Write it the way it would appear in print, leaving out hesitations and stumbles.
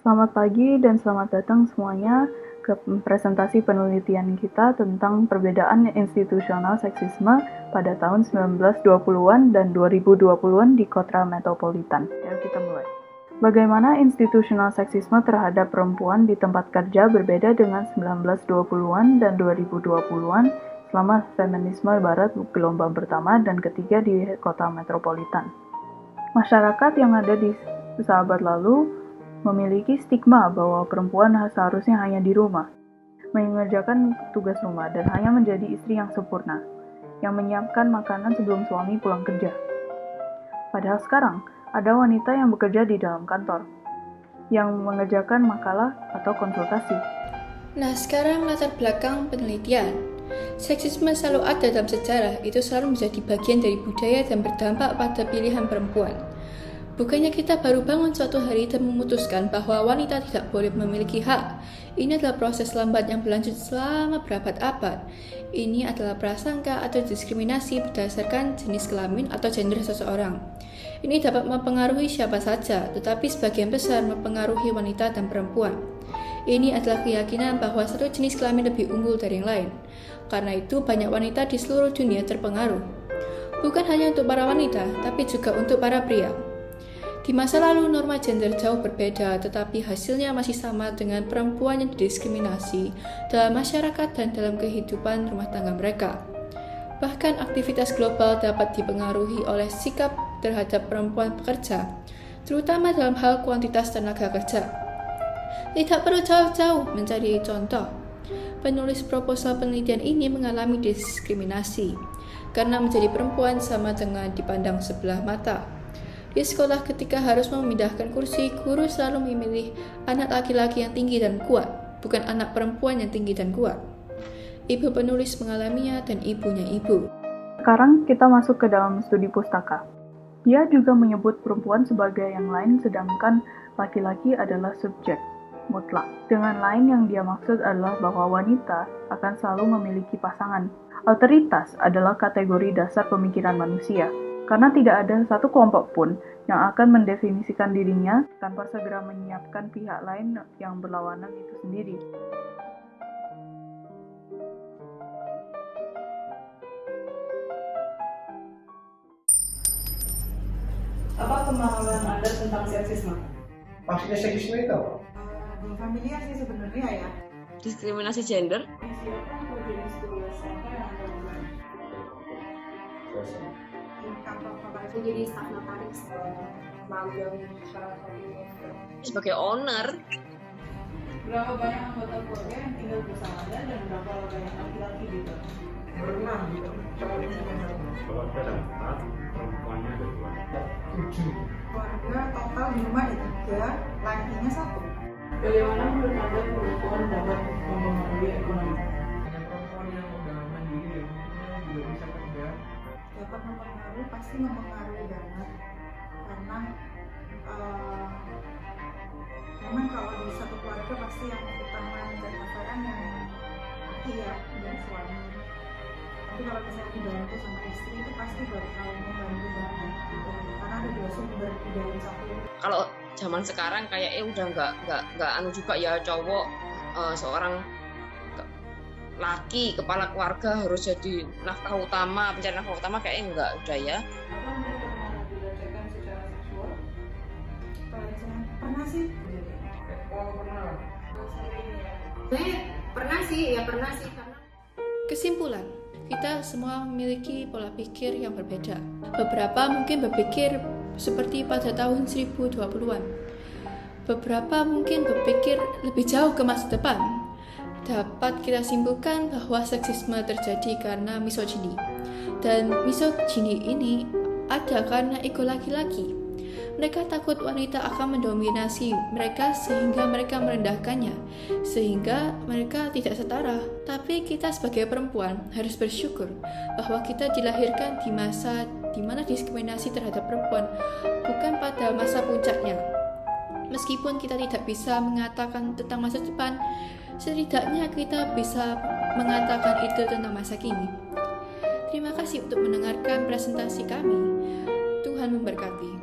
Selamat pagi dan selamat datang semuanya ke presentasi penelitian kita tentang perbedaan institusional seksisme pada tahun 1920-an dan 2020-an di kota metropolitan. Ayo kita mulai. Bagaimana institusional seksisme terhadap perempuan di tempat kerja berbeda dengan 1920-an dan 2020-an selama feminisme barat gelombang pertama dan ketiga di kota metropolitan. Masyarakat yang ada di sahabat lalu memiliki stigma bahwa perempuan seharusnya hanya di rumah, mengerjakan tugas rumah, dan hanya menjadi istri yang sempurna, yang menyiapkan makanan sebelum suami pulang kerja. Padahal sekarang, ada wanita yang bekerja di dalam kantor, yang mengerjakan makalah atau konsultasi. Nah, sekarang latar belakang penelitian. Seksisme selalu ada dalam sejarah, itu selalu menjadi bagian dari budaya dan berdampak pada pilihan perempuan. Bukannya kita baru bangun suatu hari dan memutuskan bahwa wanita tidak boleh memiliki hak. Ini adalah proses lambat yang berlanjut selama berabad-abad. Ini adalah prasangka atau diskriminasi berdasarkan jenis kelamin atau gender seseorang. Ini dapat mempengaruhi siapa saja, tetapi sebagian besar mempengaruhi wanita dan perempuan. Ini adalah keyakinan bahwa satu jenis kelamin lebih unggul dari yang lain. Karena itu, banyak wanita di seluruh dunia terpengaruh. Bukan hanya untuk para wanita, tapi juga untuk para pria. Di masa lalu, norma gender jauh berbeda, tetapi hasilnya masih sama dengan perempuan yang didiskriminasi dalam masyarakat dan dalam kehidupan rumah tangga mereka. Bahkan aktivitas global dapat dipengaruhi oleh sikap terhadap perempuan pekerja, terutama dalam hal kuantitas tenaga kerja. Tidak perlu jauh-jauh mencari contoh. Penulis proposal penelitian ini mengalami diskriminasi karena menjadi perempuan sama dengan dipandang sebelah mata. Di sekolah ketika harus memindahkan kursi, guru selalu memilih anak laki-laki yang tinggi dan kuat, bukan anak perempuan yang tinggi dan kuat. Ibu penulis mengalaminya dan ibunya ibu. Sekarang kita masuk ke dalam studi pustaka. Dia juga menyebut perempuan sebagai yang lain sedangkan laki-laki adalah subjek mutlak. Dengan lain yang dia maksud adalah bahwa wanita akan selalu memiliki pasangan. Alteritas adalah kategori dasar pemikiran manusia. Karena tidak ada satu kelompok pun yang akan mendefinisikan dirinya tanpa segera menyiapkan pihak lain yang berlawanan itu sendiri. Apa pemahaman Anda tentang seksisme? Maksudnya seksisme itu apa? Belum familiar sih sebenarnya ya. Diskriminasi gender? Siapa atau jenis tugas apa yang Anda buat? Kantor itu jadi staf notaris, magang salah satu. Sebagai owner? Berapa banyak anggota keluarga yang tinggal bersama Anda dan berapa banyak laki-laki gitu? Berenam gitu. Kalau ada 4, perempuannya ada 2. 7. Keluarga total di rumah ada 3, lakinya 1. Bagaimana menurut Anda perempuan dapat mempengaruhi ekonomi? Dengan perempuan yang udah mandiri juga bisa kerja. Dapat mempengaruhi, pasti mempengaruhi banget karena memang kalau di satu keluarga pasti yang utama mencari nafkahan yang laki ya dan suami. Tapi kalau misalnya dibantu sama istri itu pasti bakal membantu banget gitu. Karena ada 2 sumber di dalam satu. Kalau zaman sekarang kayak udah nggak anu juga ya, cowok seorang laki kepala keluarga harus jadi nafkah utama, pencari nafkah utama, kayaknya enggak udah ya. Apa Anda pernah dilecehkan secara seksual? Pernah sih. Oh pernah. Saya pernah sih karena Kesimpulan, kita semua memiliki pola pikir yang berbeda. Beberapa mungkin berpikir seperti pada tahun 1020-an. Beberapa mungkin berpikir lebih jauh ke masa depan. Dapat kita simpulkan bahwa seksisme terjadi karena misogini. Dan misogini ini ada karena ego laki-laki. Mereka takut wanita akan mendominasi mereka sehingga mereka merendahkannya, sehingga mereka tidak setara. Tapi kita sebagai perempuan harus bersyukur bahwa kita dilahirkan di masa di mana diskriminasi terhadap perempuan bukan pada masa puncaknya. Meskipun kita tidak bisa mengatakan tentang masa depan, setidaknya kita bisa mengatakan itu tentang masa kini. Terima kasih untuk mendengarkan presentasi kami. Tuhan memberkati.